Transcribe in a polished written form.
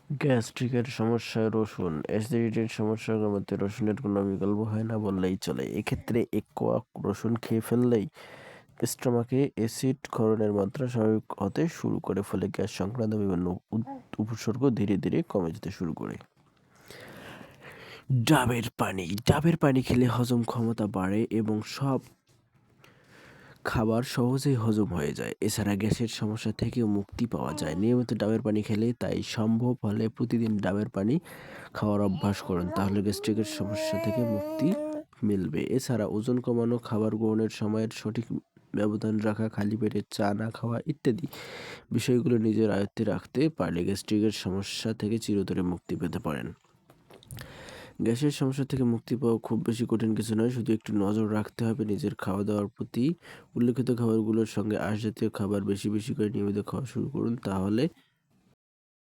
গ্যাস্ট্রিকের সমস্যায় রসুন, অ্যাসিডিটির সমস্যার মধ্যে রসুনের কোনো বিকল্প হয় না বললেই চলে। এক্ষেত্রে এক কোয়া রসুন খেয়ে ফেললেই স্টোমাকে অ্যাসিড ক্ষরণের মাত্রা স্বাভাবিক হতে শুরু করে, ফলে গ্যাস সংক্রান্ত বিভিন্ন উপসর্গ ধীরে ধীরে কমে যেতে শুরু করে। ডাবের পানি খেলে হজম ক্ষমতা বাড়ে এবং সব খাবার সহজেই হজম হয়ে যায়। এছাড়া গ্যাসের সমস্যা থেকেও মুক্তি পাওয়া যায় নিয়মিত ডাবের পানি খেলে। তাই সম্ভব হলে প্রতিদিন ডাবের পানি খাওয়ার অভ্যাস করুন, তাহলে গ্যাস্ট্রিকের সমস্যা থেকে মুক্তি মিলবে। এছাড়া ওজন কমানো, খাবার গ্রহণের সময়ের সঠিক ব্যবধান রাখা, খালি পেটে চা না খাওয়া ইত্যাদি বিষয়গুলো নিজের আয়ত্তে রাখতে পারলে গ্যাস্ট্রিকের সমস্যা থেকে চিরতরে মুক্তি পেতে পারেন। গ্যাসের সমস্যা থেকে মুক্তি পাওয়া খুব বেশি কঠিন কিছু নয়, শুধু একটু নজর রাখতে হবে নিজের খাওয়া দাওয়ার প্রতি। উল্লেখিত খাবারগুলোর সঙ্গে আঁশ জাতীয় খাবার বেশি বেশি করে নিয়মিত খাওয়া শুরু করুন, তাহলে